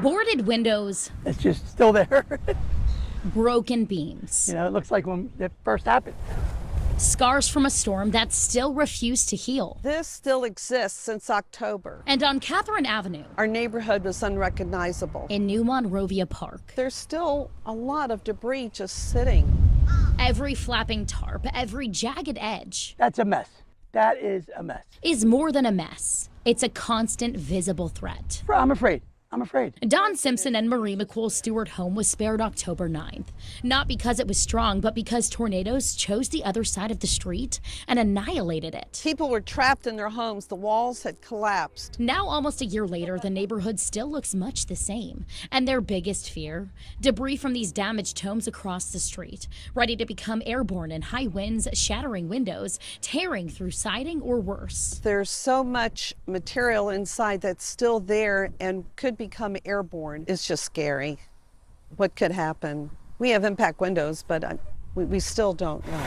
Boarded windows. It's just still there. Broken beams. You know, it looks like when it first happened. Scars from a storm that still refused to heal. This still exists since October. And on Catherine Avenue, our neighborhood was unrecognizable. In New Monrovia Park, there's still a lot of debris just sitting. Every flapping tarp, every jagged edge. That's a mess. That is a mess. Is more than a mess. It's a constant visible threat. I'm afraid. Don Simpson and Marie McCool's Stewart home was spared October 9th. Not because it was strong, but because tornadoes chose the other side of the street and annihilated it. People were trapped in their homes. The walls had collapsed. Now, almost a year later, the neighborhood still looks much the same. And their biggest fear? Debris from these damaged homes across the street, ready to become airborne in high winds, shattering windows, tearing through siding or worse. There's so much material inside that's still there and could become airborne. It's just scary. What could happen? We have impact windows, but we still don't know.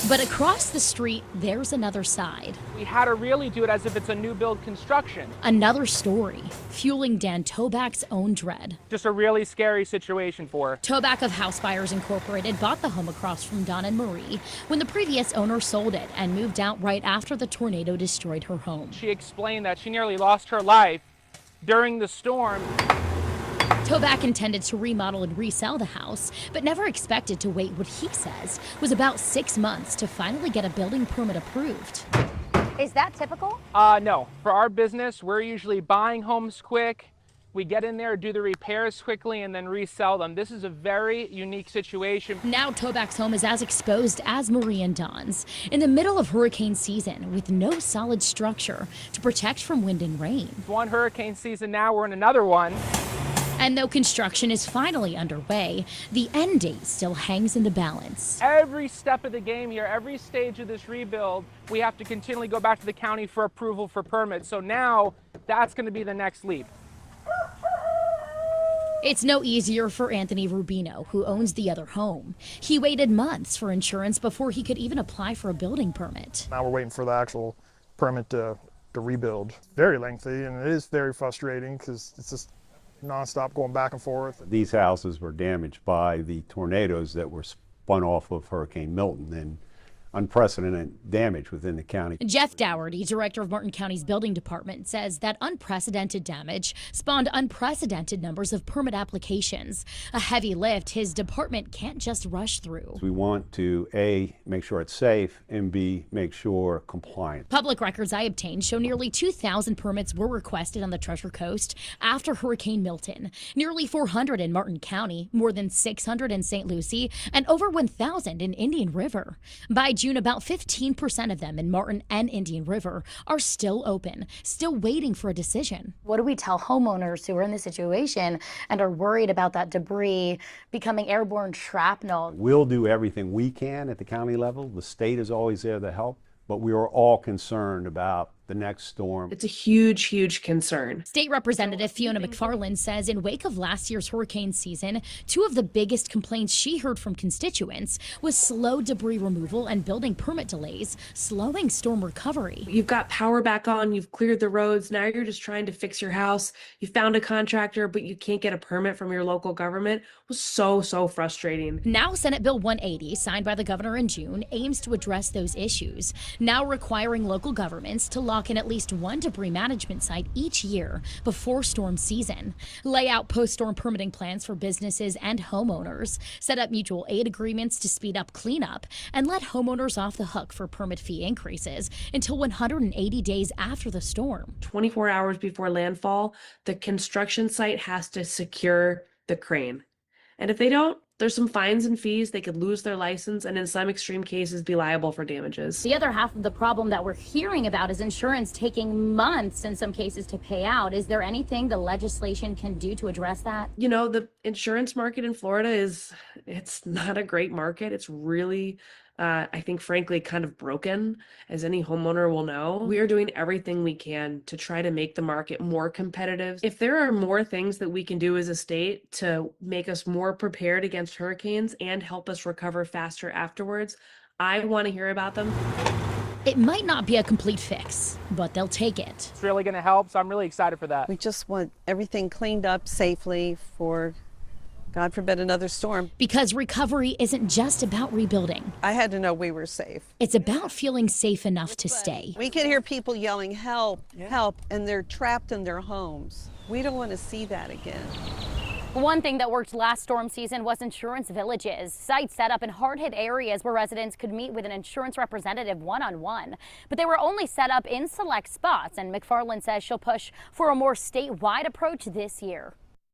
But across the street, there's another side. We had to really do it as if it's a new build construction. Another story, fueling Dan Toback's own dread. Just a really scary situation for her. Toback of House Buyers Incorporated bought the home across from Don and Marie when the previous owner sold it and moved out right after the tornado destroyed her home. She explained that she nearly lost her life during the storm. Toback intended to remodel and resell the house, but never expected to wait what he says was about 6 months to finally get a building permit approved. Is that typical? No. For our business, we're usually buying homes quick. We get in there, do the repairs quickly, and then resell them. This is a very unique situation. Now Toback's home is as exposed as Marie and Don's, in the middle of hurricane season with no solid structure to protect from wind and rain. One hurricane season now, we're in another one. And though construction is finally underway, the end date still hangs in the balance. Every step of the game here, every stage of this rebuild, we have to continually go back to the county for approval for permits. So now that's going to be the next leap. It's no easier for Anthony Rubino, who owns the other home. He waited months for insurance before he could even apply for a building permit. Now we're waiting for the actual permit to rebuild. Very lengthy, and it is very frustrating because it's just nonstop going back and forth. These houses were damaged by the tornadoes that were spun off of Hurricane Milton, and unprecedented damage within the county. Jeff Dougherty, director of Martin County's building department, says that unprecedented damage spawned unprecedented numbers of permit applications, a heavy lift his department can't just rush through. We want to, A, make sure it's safe, and B, make sure compliant. Public records I obtained show nearly 2,000 permits were requested on the Treasure Coast after Hurricane Milton, nearly 400 in Martin County, more than 600 in St. Lucie, and over 1,000 in Indian River. By June, about 15% of them in Martin and Indian River are still open, still waiting for a decision. What do we tell homeowners who are in this situation and are worried about that debris becoming airborne shrapnel? We'll do everything we can at the county level. The state is always there to help, but we are all concerned about the next storm. It's a huge, huge concern. State Representative Fiona McFarland says in wake of last year's hurricane season, two of the biggest complaints she heard from constituents was slow debris removal and building permit delays, slowing storm recovery. You've got power back on, you've cleared the roads, now you're just trying to fix your house. You found a contractor, but you can't get a permit from your local government. It was so frustrating. Now Senate Bill 180, signed by the governor in June, aims to address those issues, now requiring local governments to lock in at least one debris management site each year before storm season, lay out post-storm permitting plans for businesses and homeowners, set up mutual aid agreements to speed up cleanup, and let homeowners off the hook for permit fee increases until 180 days after the storm. 24 hours before landfall, the construction site has to secure the crane. And if they don't, there's some fines and fees. They could lose their license and in some extreme cases be liable for damages. The other half of the problem that we're hearing about is insurance taking months in some cases to pay out. Is there anything the legislation can do to address that? You know, the insurance market in Florida it's not a great market. It's really I think, frankly, kind of broken, as any homeowner will know. We are doing everything we can to try to make the market more competitive. If there are more things that we can do as a state to make us more prepared against hurricanes and help us recover faster afterwards, I want to hear about them. It might not be a complete fix, but they'll take it. It's really going to help, so I'm really excited for that. We just want everything cleaned up safely for, God forbid, another storm. Because recovery isn't just about rebuilding. I had to know we were safe. It's about feeling safe enough to stay. We could hear people yelling, help, help, and they're trapped in their homes. We don't want to see that again. One thing that worked last storm season was insurance villages, sites set up in hard-hit areas where residents could meet with an insurance representative one-on-one. But they were only set up in select spots, and McFarland says she'll push for a more statewide approach this year.